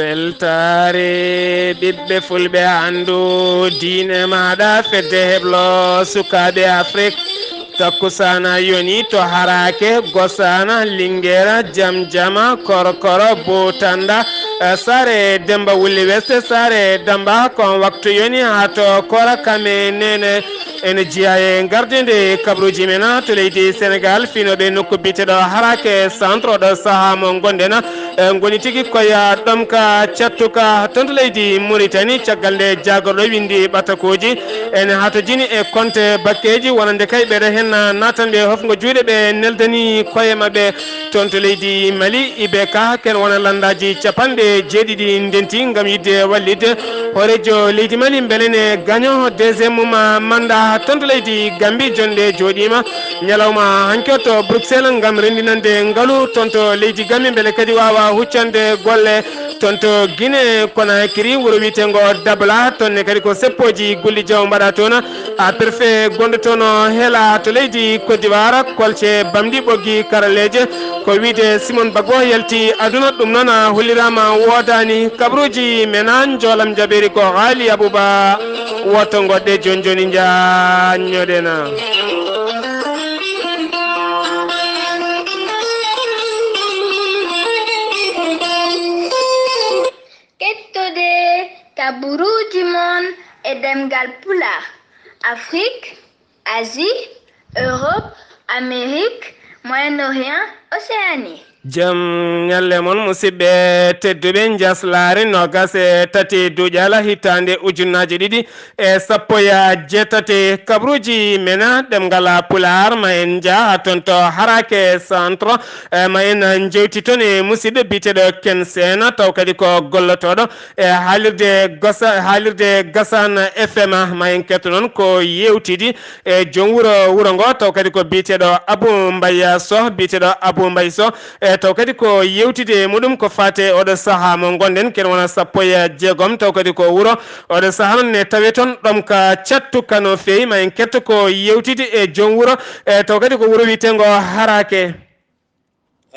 weltare ɓiɓɓe fulɓe andu diine maɗa fedde heblo sukaɓe Afrique takkusana yoni to harake gosana Linguére jam jama korokoro Botanda sare Demba Wuli West sare Damba kon waktu yoni hato kora kame nene ene jiya e gardede kabruji mena to leydi Sénégal finoɓe nokku biteɗo harake centre ɗo saaha mo gondena goni tigui koya ɗomka cattuka tonto leydi Mauritanie caggal nde jagorɗo windi ɓatakoji ene hato jini e konte bakkeji wonande kay ɓeɗo hen natanɓe hofgo juuɗe ɓe neldani koye mabɓe tonto leydi Mali IBK ken wona landaji capanɗe jeeɗiɗi ndenti gam yidde wallide horejo leydi Mali beelene gagnant deuxiéme mandat tonto leydi Gambie jonde joɗima ñalawma hankkotto Bruxelles gam rendinande ngaalu tonto leydi Gambie beele kadi wawa huccande golle tonto Guinée Conakry wuuro wiyetego Dabla tonne kadi ko seppoji gulli jaw mbaɗa toon a préfet gonɗo toon heela to leydi Côte d'Ivoire kolce bamɗi ɓoggi karaleje ko wiide Simon Bagbo yalti aduna ɗum noon hollirama wodani kabruji mena joolam jaɓeri ko haali Abouba woto goɗɗe joni joni jañoɗena kettude kaburuji mon e demgal Pulaar Afrique Asie Europe Amérique Moyen-Orient Océanie jam ñalle moon musidɓe tedduɓe jaslare nogas e tati duuƴala hitande ujunnaje ɗiɗi e sappo ya jeetati kabruji mena ɗemgal Pulaar ma en jaa toon to harake centre ma en jewti toon e musidɗo biteɗo Ken Sena taw kadi ko gollotoɗo e haalirde Gassane FM ma en ketto noon ko yewtidi e joom wuuro ngo taw kadi ko biteɗo Abou Mbaye Sow biteɗo Abou Mbaye Sow taw kadi ko yewtide muɗum ko fate oɗo saaha mo gonɗen ken wona sappo e jeegom taw kadi ko wuuro oɗo saaha noon ne tawe toon ɗom ka cattuka no fewi ma en ketto ko yewtide e joom wuuro taw kadi ko wuuro wiyetego harake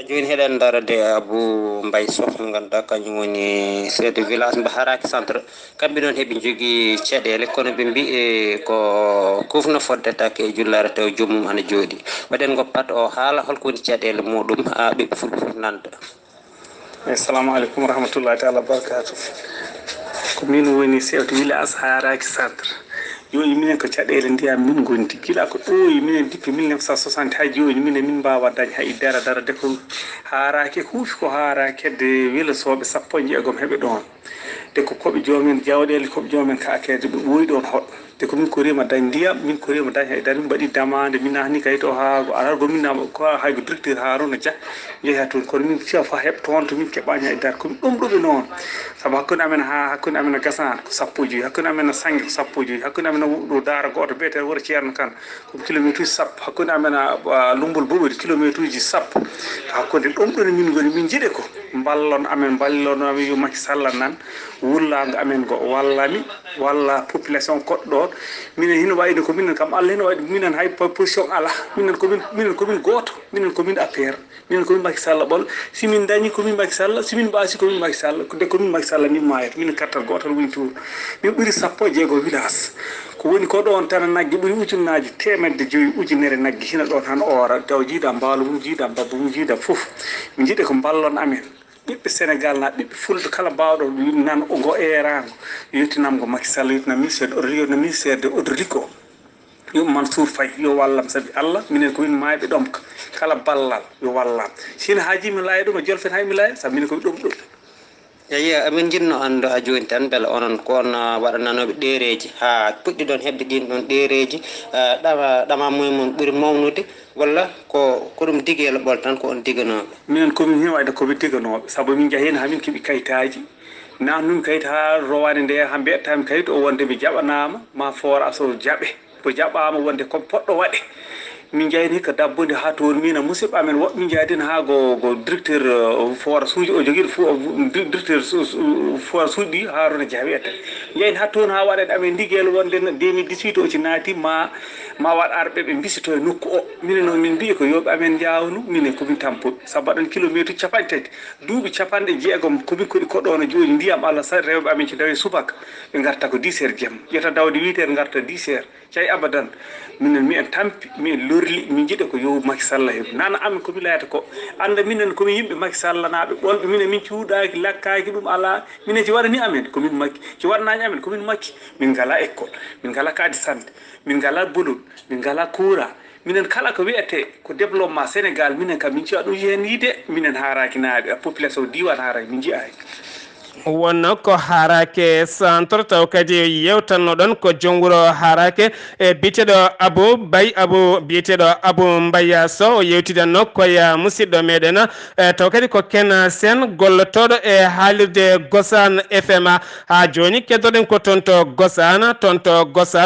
joni heɗen darade Abou Mbaye Sow ganduɗa kañum woni chef de village mbo haraki centre kamɓe noon heeɓe jogui caɗele kono ɓe mbi ko kufno foddetake e jullare taw joomum ana jooɗi waɗen goppat o haala holko woni caɗele muɗum ɓiɓɓe fulɓe foof nanda. Assalamu aleykum warahmatullahi taala wabarakatuh. ko min woni chef de village haraki centre joni minen ko caɗele ndiyam min gondi gila ko ɗoyi minen depuis 1960 ha joni min mbawa dañ hay dara de ko harake huufi ko harakedde welosoɓe sappo e jeegom heeɓe ɗon de ko koɓe jomen jawɗele koɓe jomen kakede ɓe ɓooyi ɗon hoɗ de ko min ko rema dañ ndiyam min ko rema dañ haydara min mbaɗi demande min nahni kayit o ha arago min ko haygo directeur Harouna Dia jeeya toon kono min chef heeɓ toon to min keɓani haydara komi ɗum ɗuɓe noon saabu hakkude amen hakkude amen Gassane ko sappo e joyyi hakkude amen Sangue ko sappo e joyyi hakkude amen ɗo Daara goto biyete Wuro Ceerno Kane ko kilométre uji sappo hakkude amen Lumbol Boɓori kilométre uji sappo hakkude ɗum ɗon min goni min jiiɗe ko ballon amen ballonomi yo Macky Sall nan wullago amen go wallami walla population koɗɗo minen hino wayde ko minen kam Allah hino wayde minen hay position ala minen komin goto minen komin affaire minen komin Macky Sall ɓol simin dañi komin Macky Sall simin mbasi komin Macky Sall de komin Macky Sall ni mayata minen kartal gotal woni tour min ɓuuri sappo e jeegom village ko woni ko ɗon tan naggue ɓuuri ujunnaji temedde joyyi ujunere naggue hina ɗo tan ora taw jiiɗa mbaalu mum jiiɗa babba mum jiiɗa foof min jiiɗe ko ballon amen ɓiɓɓe Sénégal na ɓiɓɓe fulɓe kala mbawɗo nan go erago yettinamgo Macky Sall yettinam ministére de Odrico yo Mansour Faye yo wallam saabi Allah minen komin mayɓe ɗom kala ballal yo wallam sino haaji mi laaya ɗum e jolfen hay mi laaya saabu minen komi ɗum ɗum eyi amin jinno andu ha joni tan beele onon kon waɗananoɓe ɗereji ha puɗɗi ɗon hebde ɗin ɗon ɗereji ɗama mumon ɓuuri mawnude walla ko ɗum digueloɓol tan ko on diganoɓe minen komin hin wayde koɓe diganoɓe saabu min jahino hamin keeɓi kayitaji nanumi kayit ha rowani nde ha mbiyettami kayit o wonde mi jaɓanama ma fora so jaɓe ko jaɓama wonde komi poɗɗo waɗe min jeyni ko dabbunde ha toon mina musidɓe amen woɓɓe min jeydin ha go directeur force uji o joguiɗo directeur force uji ɗi Harouna Dia wiyete jeyni ha toon ha waɗede amen ndiguel wonde 2018 o ci naati ma waɗ arɓe ɓe bisito e nokku o minen noon min mbi ko yoɓe amen jawnu minen komin tampuɓe saabu waɗan kilométre capanɗe tati duuɓi capanɗe jeegom komin koɗi koɗono joni ndiyam Allah sa rewɓe amen ci dawi subaka ɓe garta ko 10 heures jamma ƴetta dawde 8 heures garta 10 heures cay abadan minen mi en tampi mi en lorli min jiiɗe ko yo Macky Sall heɓ nana amin komi layata ko anda minen komin yimɓe Macky Sall naɓe ɓolɓe minen min cuuɗaki lakkaki ɗum ala minen ci waɗani amen komin Macky ci waɗanani amen komin Macky min gala école min gala kadi sande min gala bolol min gala courant minen kala ko wiyete ko développement Sénégal minen kam min ciwa ɗum yen yiide minen haraki naaɓe population diwan haraki min jiyaki wonno ko harake centre taw kadi yewtannoɗon ko jonguro harake e biteɗo Abou Bay Abou biteɗo Abou Mbaye Sow o yewtidanno koye musidɗo meɗen taw kadi ko Ken Sène gollotoɗo e haalirde Gossane FM ha joni keddoɗen ko toon to Gossane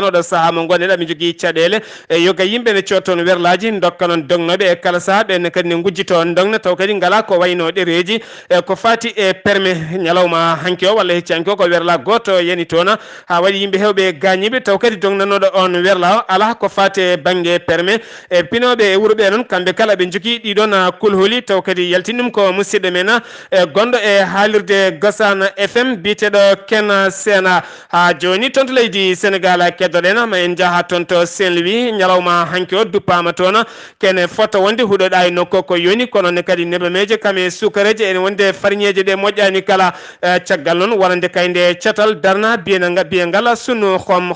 oɗo saaha mo gonɗen mi jogui caɗele e yoga yimɓe ne cotton werlaji dokka noon dognoɓe e kala saaha ɓenne kadi ne gujjito dogna taw kadi ngala ko wayno ɗereji ko fati e permis ñalawma hanki o walla heccanki o ko werla goto yani toon ha waɗi yimɓe hewɓe gañiɓe taw kadi dongnanoɗo on werla o ala ko fate banggue permis e pinoɓe e wuuro ɓe noon kamɓe kala ɓe jogui ɗiɗon kulhuli taw kadi yaltini ɗum ko musidɗo men e gonɗo e haalirde Gossane FM biteɗo Ken Sène ha joni toon to leydi Sénégal keddoɗen ma en jaaha toon to Saint-Louis ñalawma hanki o duppama toon kene fota wonde huuɗoɗa e nokku ko yoni kono ne kadi nebameje kame sukareje ene wonde farñeje ɗe moƴƴani kala caggal noon wonande kayde cetal darna biyengal sunu xom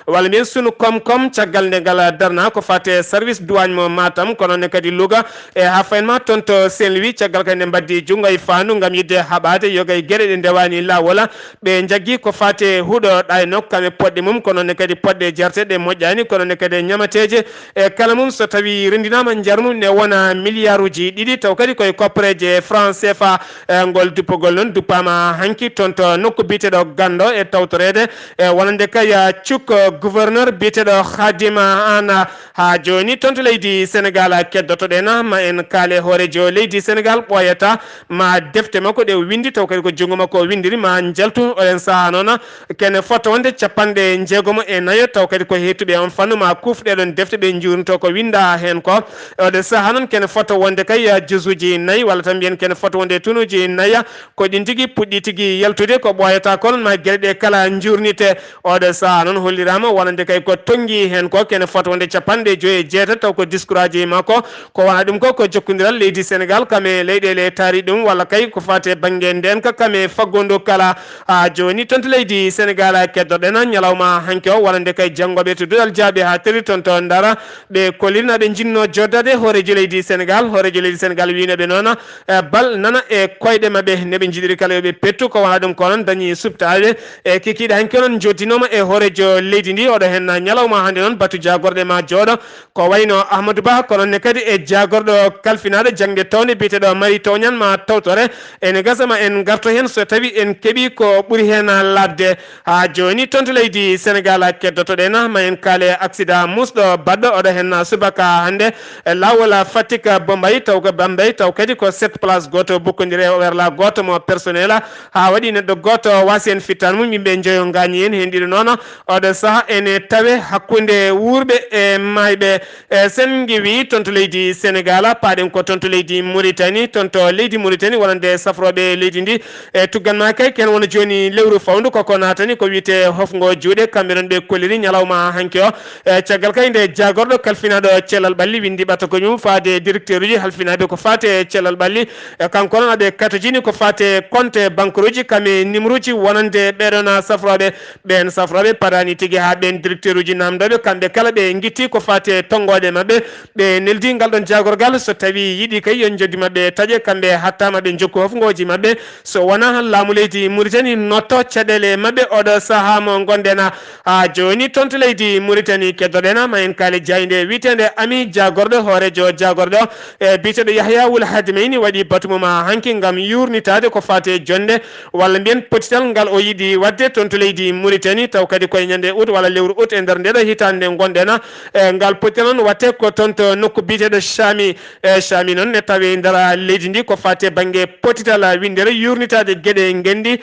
walla mbiyen sunu kom caggal nde ngal darna ko fate service douane mo Matam kono ne kadi Louga e ha faynma toon to Saint-Louis caggal kadi nde baddi junggo e fandu gam yidde haɓade yoga e gueɗe ɗe ndewani lawol ɓe jaggui ko fate huuɗoɗa e nokku kame poɗɗe mum kono ne kadi poɗɗe jarteɗe moƴƴani kono ne kadi ñamateje e kala mum so tawi rendinama jarmum ne wona milliard uji ɗiɗi taw kadi koye koppareje franc CFA ngol duppogol noon duppama hanki toon to nokku biteɗo Gando e tawtorede e wonande kaya cukko gouverneur biteɗo Khadima Anna ha joni toon to leydi Sénégal keddotoɗen ma en kaale hoorejo leydi Sénégal ɓoyata ma defte makko ɗe windi taw kadi ko jungo makko windiri ma jaltu oɗen saaha noon kene fota wonde capanɗe jeegomo e nayo taw kadi ko hettuɓe on fannu ma kufɗeɗon defte ɓe jurnto ko winda hen ko oɗe saaha noon kene fota wonde kay jusuji nayyi walla tan mbiyen kene fota wonde tunuji nayya ko ɗin tigui puɗɗi tigui yaltude ko ɓoyata ko noon ma gueɗe ɗe kala jurnite oɗo saaha noon hollirama wonande kay ko tonggui hen ko kene fota wonde capanɗe joyi e jeetati taw ko discours aji makko ko wona ɗum ko jokkodiral leydi Sénégal kame leyɗele taari ɗum walla kay ko fate banggue nden ka kame faggodu kala ha joni toon to leydi Sénégal keddoɗen ñalawma hanki o wonande kay janggoɓe to dudal jaaɓe ha teri toon to Ndara ɓe kolirna ɓe jinno joddade hoorejo leydi Sénégal winoɓe noon bal nana e koyɗe mabɓe neɓe jiiɗiri kala yoɓe pettu ko wona ɗum ko noon dañi subtade e kikiɗe hanki noon jottinoma e hoorejo leydi ndi oɗo hen ñalawma hande noon batu jagorɗe ma jooɗo ko wayno Ahmadou Ba kono ne kadi e jagorɗo kalfinaɗo jangde tawde biteɗo Mari Towñan ma tawtore ene gasama en garto hen so tawi en keeɓi ko ɓuuri hen ladde ha joni toon to leydi Sénégal keddotoɗen ma en kaale accident musɗo baɗɗo oɗo hen subaka hande lawol Fatick Bombay taw ko Bambey taw kadi ko 7 place goto bokkodiri e werla goto mo personnel ha waɗi neɗɗo goto wasi en fittan mum yimɓe joyo gañi en hen ɗiɗo noon oɗo saaha ene tawe hakkude wuurɓe e mayɓe sen giwi toon to leydi Sénégal paɗen ko toon to leydi Mauritanie toon to leydi Mauritanie wonande safroɓe leydi ndi e tugganma kay ken wona joni lewru fawdu koko natani ko wiyete hofgo juuɗe kamɓe noon ɓe kolliri ñalawma hanki o caggal kay nde jagorɗo kalfinaɗo cellal ɓalli windi ɓatta ko ñum faade directeur uji halfinaɓe ko fate cellal ɓalli kanko noon aɓe katojini ko fate compte banque uji kame numéro uji wonande ɓeɗon safroɓe parani tigui ha ɓen directeur uji namdoɓe kamɓe kala ɓe guitti ko fate tongoɗe mabɓe ɓe neldi ngal ɗon jagorgal so tawi yiiɗi kay yon joddi mabɓe taaƴe kamɓe hattama ɓe jokku hofgoji mabɓe so wona laamu leydi Mauritanie notto caɗele mabɓe oɗo saaha mo gonɗen ha joni toon to leydi Mauritanie keddoɗen ma en kaali jayde witende ami jagorɗo hoorejo jagorɗo e biteɗo Yahya Wul Hadimeyni waɗi batumuma hanki gam yurnitade ko fate jonde hitande walla mbiyen potital ngal o yidi wadde ton to leydi Mauritanie taw kadi koye nyande août walla lewru août e nder ndeɗo hitande gondena ngal potital non watte ko ton to nokku biteɗo Chami non ne tawi ndara leydi ndi ko fate bangue potital windere yurnitade gueɗe ngendi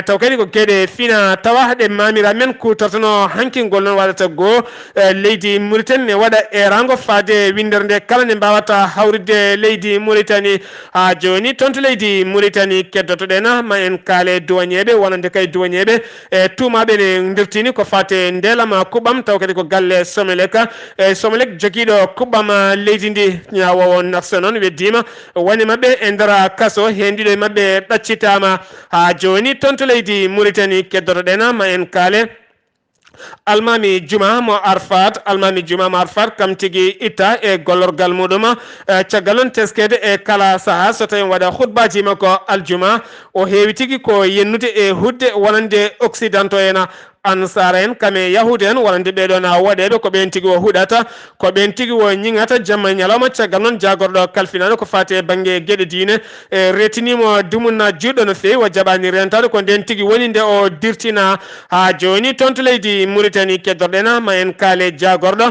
taw kadi ko gueɗe fina tawa ɗe mamira men kutortono hankingol non waɗata go leydi Mauritanie ne waɗa erango fade windere nde kala ne mbawata hawride leydi Mauritanie ha joni tonto leydi Mauritanie keddotoɗena ma en kaale douaniéɓe wonande kay douaniéɓe tumaɓe ne dirtini ko fate ndelama kuɓam taw kadi ko galle Somelek joguiɗo kuɓam leydi ndi ñawowo nakso noon weddima woni mabɓe e ndara kaso hendiɗo e mabɓe ɗaccitama ha joni tonto leydi Mauritanie keddotoɗena ma en kaale almami juma mo arfat kam tigi itta e gollorgal muɗum caggal on teskede e kala saha so tawi waɗa khutbaji makko aljuma o heewi tigi ko yennude e hudde wonande occidentaux ena ansara en kame yahude en wonande ɓeɗo na waɗeɓe ko ɓen tigi o huɗata ko ɓen tigi o ñingata jamma ñalawma caggal noon jagorɗo kalfinano ko fate banggue gueɗe diine retinimo dumunna juɗɗo no fewi o jaɓani rentade ko nden tigi woni nde o dirtina ha joni tonto leydi Mauritanie keddorɗena ma en kaale jagorɗo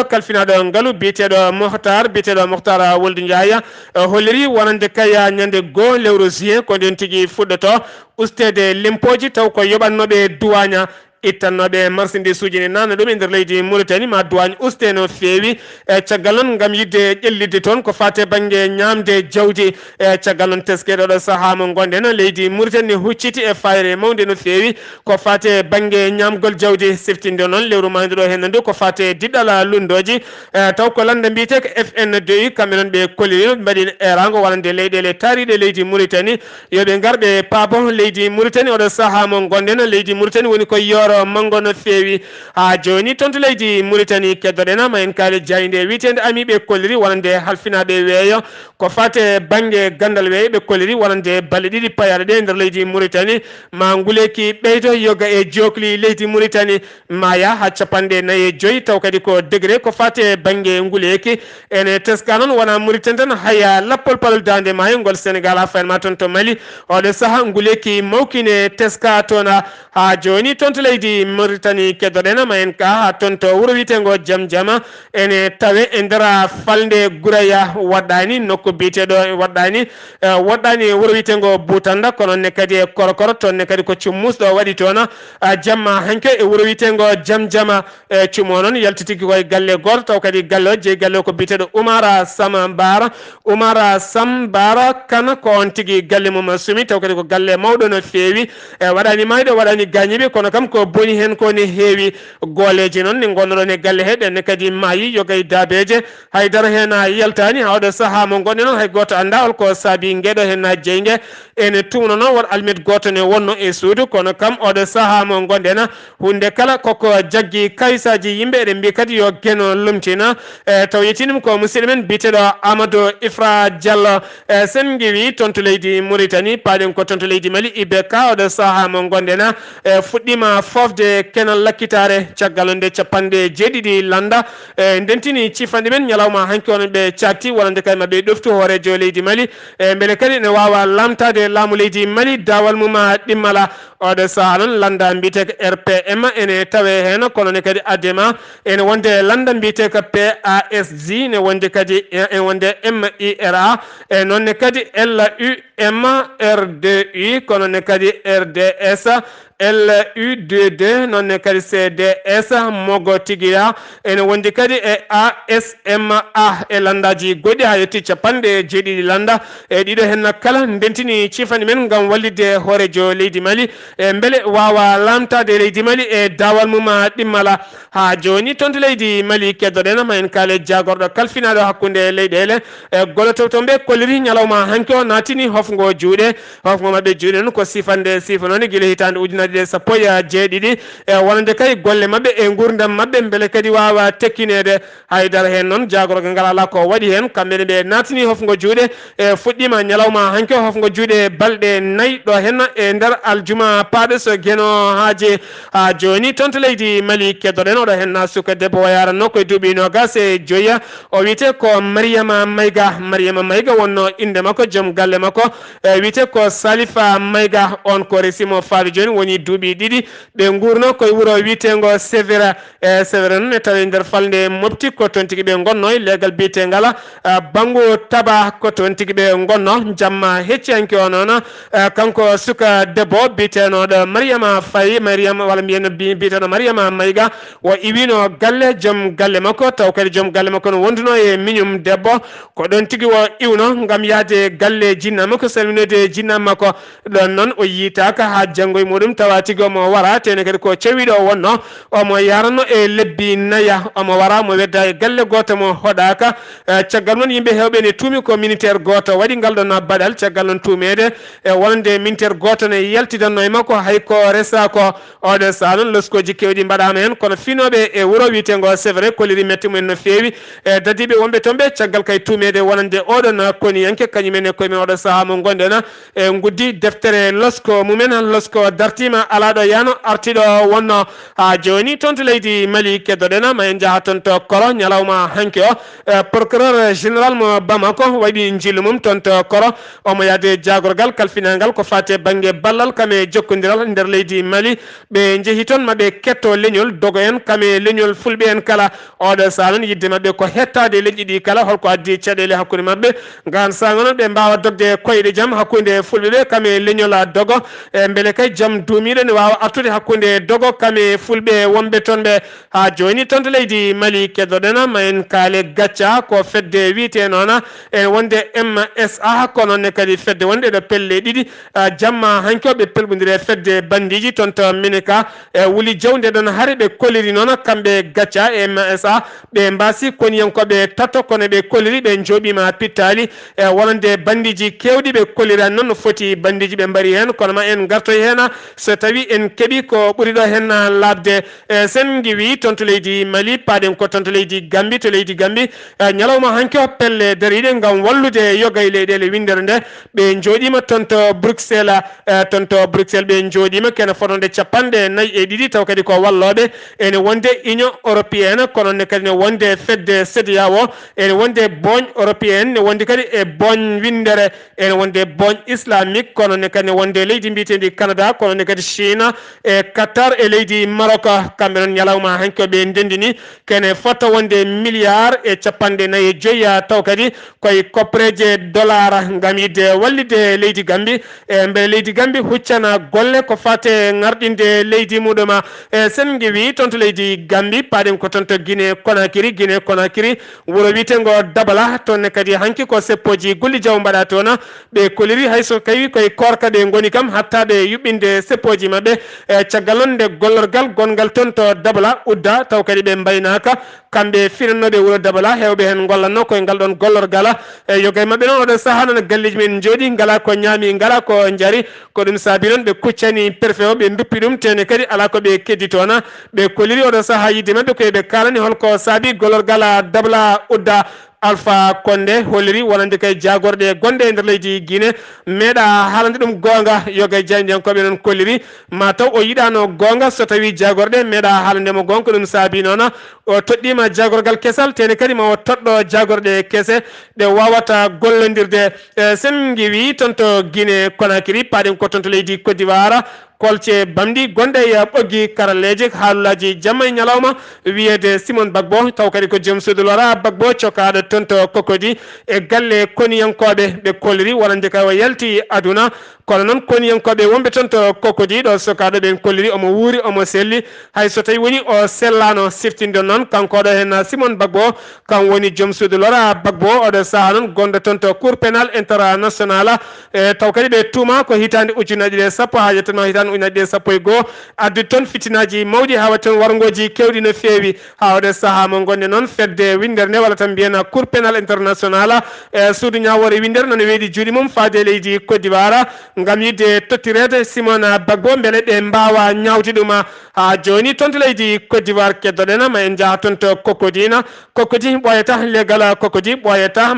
kalfinaɗo ngaalu biteɗo Mohtar Wolde Ndiaye holliri wonande kaya ñande go lewru juin ko nden tigi fuɗɗoto ustede lempoji taw ko yoɓannoɓe duwaña ittannoɓe marchandise uji ne nana ɗum e nder leydi Mauritanie ma duwagne uste no fewi caggal noon gam yidde ƴellidde toon ko fate banggue ñamde jawdi caggal noon teskeɗo ɗo saaha mo gonɗen leydi Mauritanie hucciti e fayre mawde no fewi ko fate banggue ñamgol jawdi siftinde noon lewru mayde ɗo hen ndu ko fate diɗɗala lundoji taw ko landa mbiyete ko FN2I kamɓe noon ɓe kolliri mbaɗi erango wonande leyɗele taariɗe leydi Mauritanie yoɓe garɓe paabo leydi Mauritanie oɗo saaha mo gonɗen leydi Mauritanie woni ko mango no fewi ha joni tonto leydi Mauritanie keddoɗena ma en kaali jayinde witende ami ɓe kolliri wonande halfinaɓe weeyo ko fate banggue gandal weeyo ɓe kolliri wonande balle ɗiɗi payaɗe ɗe nder leydi Mauritanie ma nguleki ɓeydo yoga e jokli leydi Mauritanie maya ha 45 taw kadi ko degré ko fate banggue nguleki ene teska noon wona Mauritanie tan haya lappol palol dande maayo ngol Sénégal ha fayenma toon to Mali oɗo saaha nguleki mawkine teska toon ha joni tonto leydi Mauritanie keddoɗena ma en ka ha toon to wuuro witengo Jamjama ene tawe e ndera falde Guraya waɗɗani nokku biteɗo waɗɗani wuuro witengo Boutanda kono ne kadi e korokoro toon ne kadi ko cummusɗo waɗi toon jamma hanke e wuuro witengo Jamjama cumo noon yaltitiki koye galle goto taw kadi galle o jeeyi galle o ko biteɗo Oumara Sam Bara kana ko on tigui galle mum sumi taw kadi ko galle mawɗo no fewi waɗani mayɗo waɗani gañiɓe kono kam ko boni hen ko ne heewi goleji noon ne gonnoɗon e galle he ɗenne kadi maayi yogay dabeje haydara hen yaltani ha oɗo saaha mo gonɗe noon hay goto anda holko saabi gueɗo hen jeygue ene tumno noon won almet goto ne wonno e suudu kono kam oɗo saaha mo gonɗena hunde kala koko jaggui kaysaji yimɓe eɗen mbi kadi yo gueno lumtina taw yettinum ko musidɗo men biteɗo Amadou Ifra Diallo sen guewi toon to leydi Mauritanie paɗen ko toon to leydi Mali IBK oɗo saaha mo gonɗena fuɗɗima fofde kenal lakkitare caggal nde 70 landa ndentini cifanɗe men ñalawma hanki onon ɓe catti wonande kay mabɓe ɗoftu hoorejo leydi Mali beele kadi ne wawa lamtade laamu leydi Mali dawal mum ɗimmala oɗo saaha noon landa mbiyeteko RPM ene tawe hen kono ne kadi ADEMA ene wonde landa mbiyeteko PASJ ne wonde kadi ene wonde MIRA e nonne kadi LUMRDI kono ne kadi RDS LUDD nonne kadi CDS mogo tigiya ene wondi kadi e ASMA e landaji goɗɗi ha yetti 70 landa e ɗiɗo hen kala ndentini cifani men ngam wallide hoorejo leydi Mali e beele wawa lamtade leydi Mali e dawal mum ɗimmala ha joni tonto leydi Mali keddoɗen ma en kaale jagorɗo kalfinaɗo hakkude leyɗele e goloto to ɓe kolliri ñalawma hanki o natini hofgo juuɗe hofgo mabɓe juuɗe noon ko sifande sifa noon guila hitande ujunnaje ujunaje sappo e jeeɗiɗi e wonande kay golle mabɓe e gurdam mabɓe beele kadi wawa tekkinede haydara hen noon jagorgal ngal ala ko waɗi hen kamɓene ɓe natini hofgo juuɗe e fuɗɗima ñalawma hanke hofgo juuɗe balɗe nayyi ɗo henna e nder aljuma paɗe so gueno haaji ha joni toon to leydi Mali keddoɗen oɗo henna suka debbo o yaranno koye duuɓi nogas e joyya o wiyete ko Mariama Mayga wonno inde makko joom galle makko wiyete ko Salifa Mayga on ko resimo faali joni woni duuɓi ɗiɗi ɓe gurno koye wuuro wiyetego Sévéra noon e tawi nder falde mofti ko toon tigui ɓe gonno e leegal biyetengala banggu taba ko toon tigui ɓe gonno jamma hecciyanke o noon kanko suka debbo biyetenoɗo Mariama walla mbiyen biyeteno Mariama Mayga o iwino galle joom galle makko taw kadi joom galle makko no wonduno e miñum debbo ko ɗon tigui o iwno gam yaade galle jinnama ko salminode jinnam makko ɗon noon o yitaka ha janggoye muɗum tawa tigui omo wara tene kadi ko cewiɗo o wonno omo yaranno e lebbi naya omo wara mo wedda e galle goto mo hoɗaka caggal noon yimɓe hewɓe ne tuumi ko militaire goto waɗi ngal ɗon baɗal caggal noon tumede e wonde militaire goto ne yaltidanno e makko hayko resa ko oɗo saa noon loskoji kewɗi mbaɗama hen kono finoɓe e wuuro wiyetego Sévéré koliri metti mumen no fewi e dadiɓe wonɓe toon ɓe caggal kay tumede wonande oɗon koniyanke kañumen e koyemen oɗo saaha mo gonɗen e guddi deftere losko mumen losko dartima alaɗo yano artiɗo wonno ha joni toon to leydi Mali keddoɗen ma en jaaha toon to Koro ñalawma hanke o procureur général mo Bamako waɗi jillu mum toon to Koro omo yaade jagorgal kalfinalgal ko fate banggue ballal kame jokkodiral nder leydi Mali ɓe jeehi toon maɓe ketto leñol dogo en kame leñol fulɓe en kala oɗo saa noon yidde mabɓe ko hettade leƴƴi ɗi kala holko addi caɗele hakkude mabɓe gan saga noon ɓe mbawa dogde koyɗe jaam hakkude fulɓe ɓe kame leñol dogo e beele kay jaam duumiɗo ne wawa artude hakkude dogo kame fulɓe wonɓe toon ɓe ha joni toon to leydi Mali keddoɗen ma en kaale gacca ko fedde wiite noon e wonde MSA ko noonne kadi fedde wonde ɗo pelle ɗiɗi jamma hanke ɓe pelɓodiri fedde bandiji toon to Minika e wuli jawde ɗon haare ɓe koliri noon kamɓe gacca e MSA ɓe mbasi koniyankoɓe tato kono ɓe koliri ɓe jooɓima pittali e wonande bandiji kewɗi ɓe kolirani noon no foti bandiji ɓe mbari hen kono ma en gartoy hen so tawi en keeɓi ko ɓuuri ɗo hen labde sen giwi toon to leydi Mali paɗen ko toon to leydi Gambie ñalawma hanke o pelle dariɗe gam wallude yogay leyɗele windere nde ɓe jooɗima toon to Bruxelles ɓe jooɗima kene fotode capanɗe nayyi e ɗiɗi taw kadi ko walloɓe ene wonde union européenne kono ne kadi ne wonde fedde CEDEAO ene wonde boñ européenne ne wonde kadi e boñ windere ene wonde boñ islamique kono ne kadi ne wonde leydi mbitendi Canada kono ne kadi Chine e Qatar e leydi Maroc kamɓe noon ñalawma hanke ɓe ndendini kene fotta wonde milliard e capanɗe nayyi e joyyi taw kadi koye koppreje dollar gam yidde wallide leydi Gambie e beele leydi Gambie huccana golle ko fate ngarɗinde leydi muɗum e sen giwi toon to leydi Gambie paɗen ko toon to Guinée Conakry wuuro wiyetego Dabala toon ne kadi hanki ko seppoji golli jaw mbaɗa toon ɓe koliri hayso kawi koye korka ɓe goni kam hatta ɓe yuɓɓinde seppoji mabɓe e caggal noon nde gollorgal gongal toon to Dabala udda taw kadi ɓe mbaynaka kamɓe firannoɓe wuuro Dabala hewɓe hen gollanno koye ngal ɗon gollorgal e yogay mabɓe noon oɗo saaha noon galleji men jooɗi ngala ko ñaami ngala ko jaari ko ɗum saabi noon ɓe kuccani préfet o ɓe duppi ɗum tene kadi ala ko ɓe keddi toon ɓe koliri oɗo saaha yidde mabɓe koyeɓe kalani holko saabi gollorgal Dabala udda Alpha Condé holliri wonande kay jagorɗe gonɗe e nder leydi Guinée meeɗa haalande ɗum gonga yogay janjankoɓe noon kolliri ma taw o yiɗano gonga so tawi jagorɗe meeɗa haalandemo gonga ɗum saabi noon o toɗɗima jagorgal kesal tene kadi ma o toɗɗo jagorɗe kese ɗe wawata gollodirde sen giwi toon to Guinée Conakry paɗen ko toon to leydi Côte d'Ivoire kolce bamdi gonɗe e ɓoggi karalleji haalulaji jamma e ñalawma wiyede Simon Bagbo taw kadi ko joom suudu lora Bagbo cokaɗo toon to Cocody e galle koniyankoɓe ɓe kolliri wonande kay o yalti aduna kono noon koniyankoɓe wonɓe toon to Cocody ɗo sokaɗo ɓen kolliri omo wuuri omo selli hay so tawi woni o sellano siftinde noon kankoɗo hen Simon Bagbo kan woni joom suudu lora Bagbo oɗo saaha noon gonɗo toon to cour pénal international e taw kadi ɓe tuuma ko hitande ujunnaje ɗe sappo ha yettano hitande ujunnaje ɗe sappo e goho addi toon fitinaji mawɗi ha waɗi toon wargoji kewɗi no fewi ha oɗo saaha mo gonɗe noon fedde windere nde walla tan mbiyana cour pénal international e suudu ñawore windere nono weeɗi juuɗe mum faade leydi Côte d'Ivoire ngam yidde tottirede Simona Bagbo mbele ɓe mbawa ñawtiduma ha joni tonto leydi Côte d'Ivoire keddoɗen ma en jaha toon to Kokodina Kokodi ɓoyata legal Kokodi ɓoyata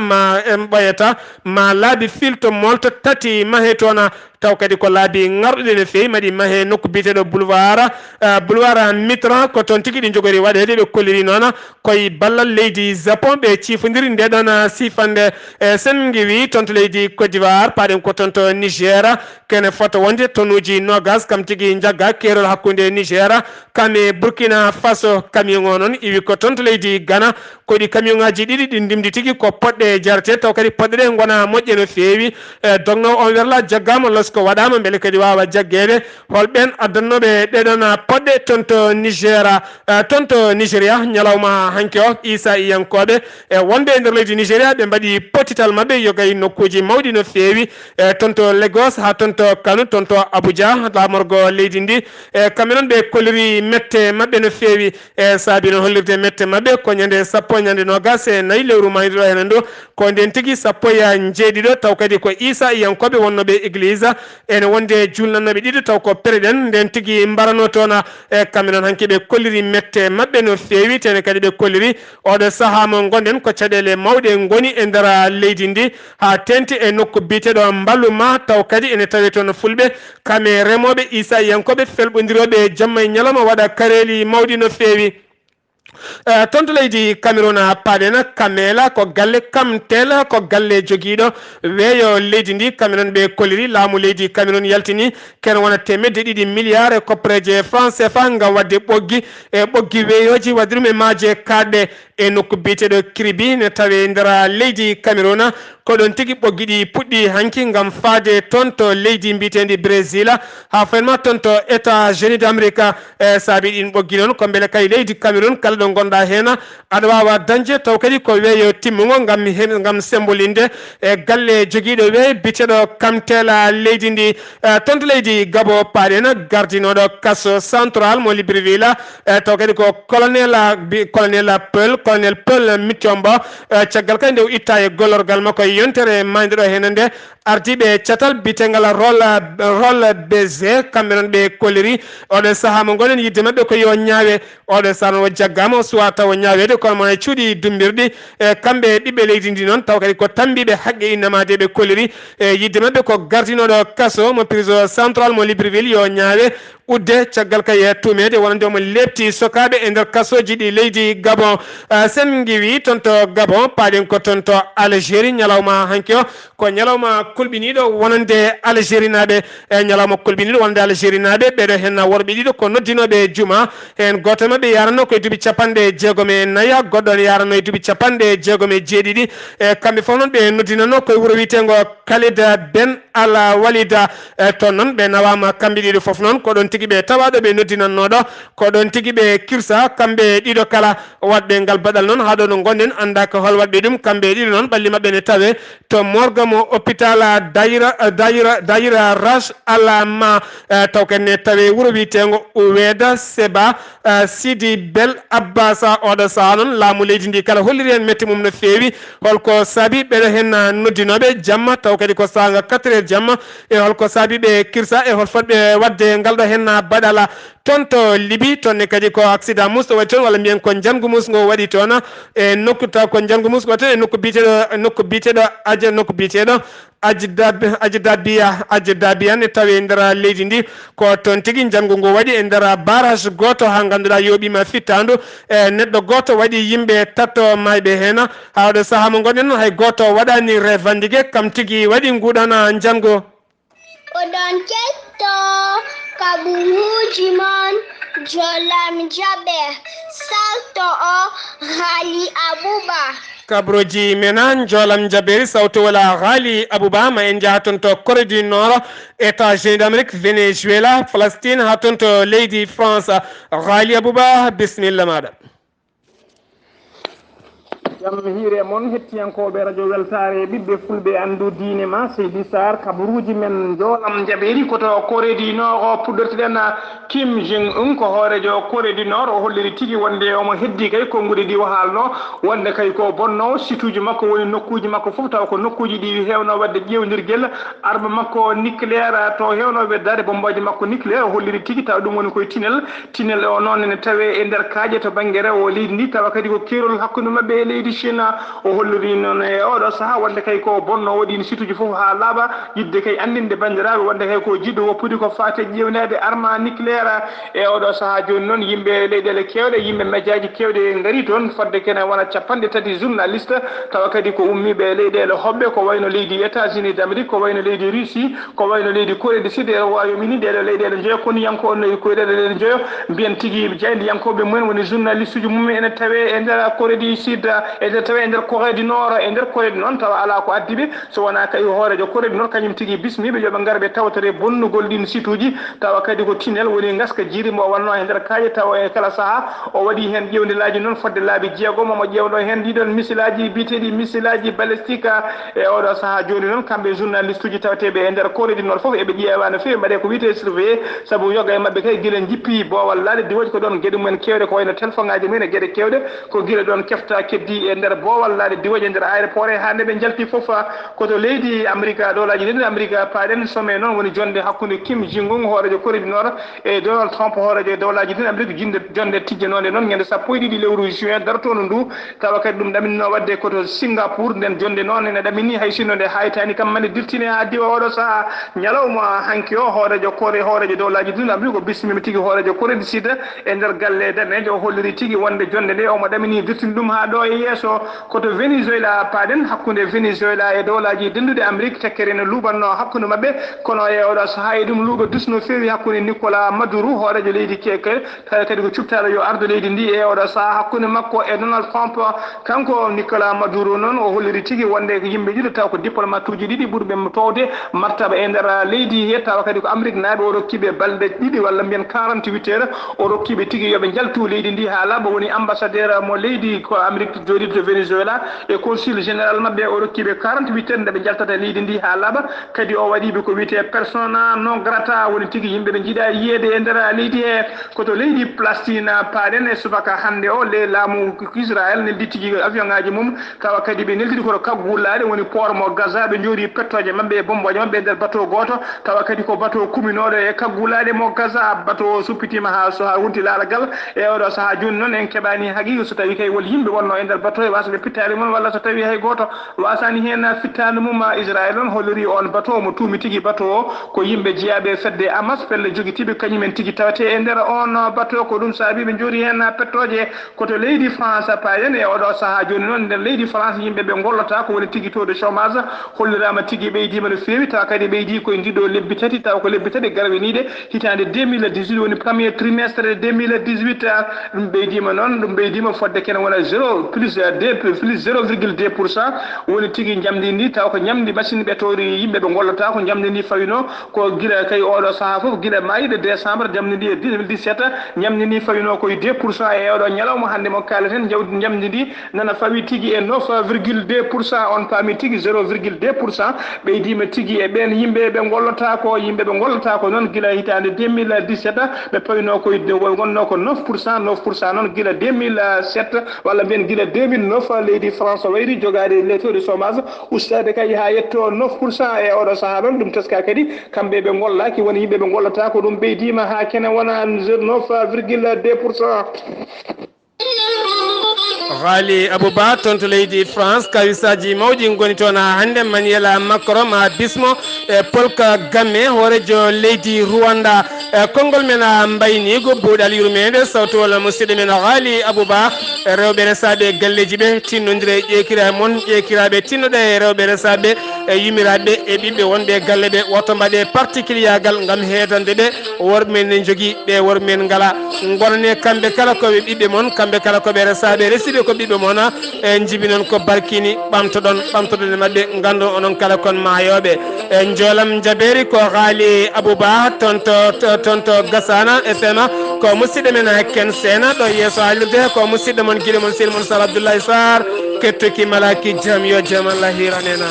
ma laabi filto molto tati mahe toon taw kadi ko laabi ngarɗuɗe no fewi maɗi mahe nokku biteɗo boulevard mitran ko toon tigui ɗi jogori waɗede ɓe kolliri noon koye ballal leydi Japon ɓe cifodiri ndeɗon sifande sen giwi toon to leydi Côte d'Ivoire paɗen ko toon to Niger kene fota wonde tonnuji nogas kam tigui jagga kerol hakkude Niger kame Burkina Faso camion o noon iwi ko toon to leydi Ghana koɗi camion ngaji ɗiɗi ɗi ndimdi tigui ko poɗɗe jarate taw kadi poɗɗe ɗe gona moƴƴe no fewi dogno on werla jaggama losko waɗama beele kadi wawa jaggede holɓen addannoɓe ɗeɗon poɗɗe toon to Niger toon to Nigéria ñalawma hanke o Issa Iyankoɓe wonɓe nder leydi Nigéria ɓe mbaɗi potital mabɓe yogay nokkuji mawɗi no fewi toon to Lagos ha toon to Kano toon to Abuja lamorgo leydi ndi kamɓe noon ɓe kolliri mette mabɓe no fewi saabi no hollirde mette mabɓe ko ñande sappo ñande nogas e nayyi lewru mayduɗo henen ɗo ko nden tigui sappo e jeeɗiɗo taw kadi ko Issa Iyankoɓe wonnoɓe église ene wonde julnannoɓe ɗiɗi taw ko préɗen nden tigui mbarano toon kamɓe noon hanki ɓe kolliri mette mabɓe no fewi tene kadi ɓe kolliri oɗo saaha mo gonɗen ko caɗele mawɗe goni e nder leydi ndi ha tenti e nokku biteɗo Mballuma taw kadi ene tawi toon fulɓe kame remoɓe Issa Iyankoɓe felɓodiroɓe jamma e ñalawma waɗa kareli mawɗi no fewi toon to leydi Cameroun paɗen Kamela ko galle Kamtel ko galle joguiɗo weeyo leydi ndi kamɓe noon ɓe kolliri laamu leydi Cameroun yaltini ken wona temedde 2 milliards e koppareje franc CFA ngam wadde ɓoggi e ɓoggi weeyoji waddirum e maaje kaɗɗe e nokku biteɗo Kribi ne tawe nder leydi Cameroun ko ɗon tigui ɓoggi ɗi puɗɗi hanki ngam faade toon to leydi mbitendi Brésil ha fayenma toon to États-Unis d'Amérique saabi ɗin ɓoggi noon ko beele kay leydi Cameroun kala ɗo gonɗa hen aɗa wawa dañde taw kadi ko weeyo timmugo ngam sembolinde e galle joguiɗo weeyo biteɗo Kamtela leydi ndi toon to leydi Gabo paɗen gardinoɗo kasso central mo Libreville taw kadi ko colonel Peul Mitombo caggal kadi nde itta e gollorgal makko yontere maydeɗo hen nde ardiɓe catal bitegal rôle BG kamɓe noon ɓe kolliri oɗo saaha mo gonen yidde mabɓe ko yo ñaawe oɗo saaha noon o jaggama o suwa taw ñaawede kono mona cuuɗi dumbirɗi kamɓe ɓiɓɓe leydi ndi noon taw kadi ko tambiɓe haqqe innamade ɓe kolliri yidde mabɓe ko gardinoɗo kasso mo prison central mo Libreville yo ñaawe udde caggal kay tumede wonande omo lepti sokaɓe e nder kasoji ɗi leydi Gabon sen giwi toon to Gabon paɗen ko toon to Algérie ñalawma hanki o ko ñalawma kulɓiniɗo wonande Algérie naɓe ñalawma kulɓiniɗo wonande Algérie naɓe ɓeɗo hen worɓe ɗiɗo ko noddinoɓe juma hen goto mabɓe yarano koye duuɓi 54 goɗɗo ne yarano e duuɓi 60 kamɓe foof noon ɓe noddinano koye wuuro witego Khalid Ben Al Walida toon noon ɓe nawama kamɓe ɗiɗo foof noon ko ɗon tigui ɓe tawaɗo ɓe noddinannoɗo ko ɗon tigui ɓe kirsa kamɓe ɗiɗo kala waɗɓe ngal baɗal noon haɗo no gonɗen anda ko hol waɗɓe ɗum kamɓe ɗiɗo noon ɓalli mabɓe ne tawe to morgue mo hôpital Daïra Rach Alama taw kadi ne tawe wuuro witego Oueda Seba Sidi Bel Abbas oɗo saaha noon laamu leydi ndi kala holliri hen metti mum no fewi holko saabi ɓeɗo hen noddinoɓe jamma taw kadi ko saaga 4 heures jamma e holko saabi ɓe kirsa e hol fotɓe wadde ngal ɗo hen baɗala toon to Libi toonne kadi ko accident musɗo waɗi toon walla mbiyen ko janggu musgo waɗi toon e nokku taw ko janggu musgo waɗi toon e nokku biteɗo Ajdabiya ne tawi e nder leydi ndi ko toon tigui janggu ngu waɗi e nder barrage goto ha ganduɗa yoɓima fittandu neɗɗo goto waɗi yimɓe tatto mayɓe hen ha oɗo saaha mo gonɗen noon hay goto waɗani revendiqué kam tigui waɗi nguɗana janggo oɗon ketto kaɓuruji mon jolam jaɓe salto o Ghali Abouba kabroji mena jolam jaberi sawto wala Ghali Abouba ma en jaha toon to Corée du Nord États-Unis d'Amérique Venezuela Palestine ha toon to leydi France Ghali Abouba bisimilla maɗa jam hiire moon hettiyankoɓe radio weltare ɓiɓɓe fulɓe andu diine ma Seydi Sarr kabaruji men joolam jaɓeri koto Corée du Nord puɗɗorteɗen Kim Jong Un ko hoorejo Corée du Nord o holliri tigui wonde omo heddi kay konngudi ɗi o haalno wonde kay ko bonno situji makko woni nokkuji makko foof taw ko nokkuji ɗi hewno wadde ƴewdirguel arme makko nucléaire to hewno weddade bombaji makko nucléaire o holliri tigui taw ɗum woni koye tinel o noon ne tawe e nder kaaƴe to banggue rewo leydi ndi tawa kadi ko keerol hakkude mabɓe e leydi Chine o holliri noon e oɗo saaha wonde kay ko bonno waɗino situji foof ha laaɓa yidde kay andinde bandiraɓe wonde kay ko jiɗɗo woppude ko fate ƴewnade arme nucléaire e oɗo saaha joni noon yimɓe leyɗele kewɗe yimɓe médiaji kewɗe gaari toon fodde kene wona 3 journaliste tawa kadi ko ummiɓe leyɗele hoɓɓe ko wayno leydi États-Unis d'Amérique ko wayno leydi Russie ko wayno leydi Corée du Sud e Royaume-Uni ɗeɗo leyɗele joyo kono yanko no koye ɗeɗele joyo mbiyen tigui jeyde yankoɓe mumen woni journaliste uji mum ene tawe e nder Corée du Sud e nder tawe e nder Corée du Nord e nder Corée du noon tawa ala ko addiɓe so wona kay hoorejo Corée du Nord kañum tigui bismiɓe yooɓe gar ɓe tawtore bonnugol ɗin situji tawa kadi ko tinel woni gaska jiiri mo wanno e nder kaaƴe tawa e kala saaha o waɗi hen ƴewdilaji noon fodde laabi jeegom omo ƴewɗo hen ɗiɗon missilaji biteɗi missilaji balistique e oɗo saaha joni noon kamɓe journaliste uji tawateɓe e nder Corée du Nord foof eɓe ƴeewa no fewi mbaɗe ko wiyete surveillé saabu yoga e mabɓe kay guila jippi bowal laaɗe diwoji ko ɗon gueɗe mumen kewɗe ko wayno téléphone ngaji mumen e gueɗe kewɗe ko guila ɗon kefta keddi e nder bowal laaɗe diwoji e nder aéroport e hande ɓe jalti foof koto leydi Amérique dowlaji ɗiɗi Amérique paaɗen somme noon woni jonde hakkude Kim Jong Un hoorejo Corée du Nord e Donald Trump hoorejo dowlaji ɗiɗi Amérique jonde tijjanode noon ñande 1 lewru juin dartono ndu tawa kadi ɗum ɗaminno wadde koto Singapour nden jonde noon ene ɗamini hay sinno nde haytani kam mane dirtine ha diwa oɗo saaha ñalawma hanki o hoorejo Corée hoorejo dowlaji ɗiɗi Amérique o bismima tigui hoorejo Corée du Sud e nder galle danejo o holliri tigui wonde jonde nde omo ɗamini dirtini ɗum ha ɗo e yesso koto Venezuela paaɗen hakkude Venezuela e dowlaji dendude Amérique tekkere ne luɓanno hakkude mabɓe kono e oɗo saaha e ɗum luuɓa dusno fewi hakkude Nicolas Maduro hoorejo leydi keke kadi ko cubtaɗo yo ardu leydi ndi e oɗo saaha hakkude makko e Donald Trump kanko Nicolas Maduro noon o holliri tigui wonde ko yimɓe ɗiɗo taw ko diplomate uji ɗiɗi ɓurɓe towde martaba e nder leydi he tawa kadi ko Amérique naaɓe o rokkiɓe balɗe ɗiɗi walla mbiyen 48 heures o rokkiɓe tigui yooɓe jaltu leydi ndi ha laaɓa woni ambassadeur mo leydi ko Amérique joɗiɗo to Venezuela e consul général mabɓe o rokkiɓe 48 heures nde ɓe jaltata leydi ndi ha laaɓa kadi o waɗiɓe ko wiyete persona non grata woni tigui yimɓe ɓe jiiɗa yiyede e nder leydi he koto leydi Palestine paaɗen e subaka hande o le laamu Israël neldi tigui avion ngaji mum tawa kadi ɓe neldiri koto kaggullaɗe woni port mo Gaza ɓe jooɗi pettoje mabɓe e bomboje mabɓe e nder bateau goto tawa kadi ko bateau kuminoɗo e kaggullaɗe mo Gaza bateau o suppitima ha so ha wonti laalagal e oɗo saaha joni noon en keɓani haqiqa so tawi kay wol yimɓe wonno e nder bateau e wasaɓe pittali mum walla so tawi hay goto wasani hen fittande mum Israël on holliri on bateau mo tuumi tigui bateau o ko yimɓe jeeyaɓe fedde Hamas pelle joguitiɓe kañumen tigui tawate e nder on bateau ko ɗum saabi ɓe jooɗi hen pettoje koto leydi France payen e oɗo saaha joni noon nder leydi France yimɓe ɓe gollota ko woni tigui taux de chômage hollirama tigui ɓeydima no fewi tawa kadi ɓeydi koye ndiɗo lebbi tati tawa ko lebbi tati garwiniɗe hitande 2018 woni premier trimestre 2018 ɗum ɓeydima noon ɗum ɓeydima fodde kene wona 0,2% woni tigui jamdi ndi taw ko ñamdi machine ɓetori yimɓe ɓe gollota ko jamdi ndi fawino ko guila kay oɗo saaha foof guila mayiɗe décembre jamdi ndi e 2017 ñamdi ndi fawino koye 2% e oɗo ñalawma hande mo kaleten jawdi jamdi ndi nana fawi tigui e 9,2% on paami tigui 0,2% ɓeydima tigui e ɓen yimɓe ɓe gollota ko noon guila hitande 2017 ɓe pawino koye gonno ko 9% noon guila 2007 walla mbiyen guila 2009 leydi France wayri jogade les taux de chômage ustade kay ha yetto 9% e oɗo saaha ɗon ɗum teska kadi kamɓe ɓe gollaki woni yimɓe ɓe gollata ko ɗum ɓeydima ha kene wona 9,2%. Ghali Abouba toon to leydi France kawisaji mawɗi goni toon ha hande Emmanuel Macron ma bismo e Paul Kagame hoorejo leydi Rwanda konngol men mbaynigo buuɗal yurmede sawtowol musidɗo men Ghali Abouba rewɓe resaɓe galleji ɓe tinnodira e ƴekiraɓe moon ƴekiraɓe tinnoɗe e rewɓe resaɓe e yumiraɓe e ɓiɓɓe wonɓe galle ɓe woto mbaɗe particulier gal gam heedande ɓe worɓe men ne jogui ɓe worɓe men ngala gonane kamɓe kala koɓe ɓiɓɓe moon kamɓe kala koɓe resaɓe resiɓe ko ɓiɓɓe moon e jibi noon ko barkini ɓamtoɗon mabɓe gandu onon kala kon mayoɓe e joolam jaɓeri ko Ghali Abouba toon to Gassana FM ko musidɗo men Ken Sena ɗo yeeso haalirde ko musidɗo moon guiɗo moon seydi moon Sall Abdoulaye Sarr kettuki malaki jam yo jam Allah hiranena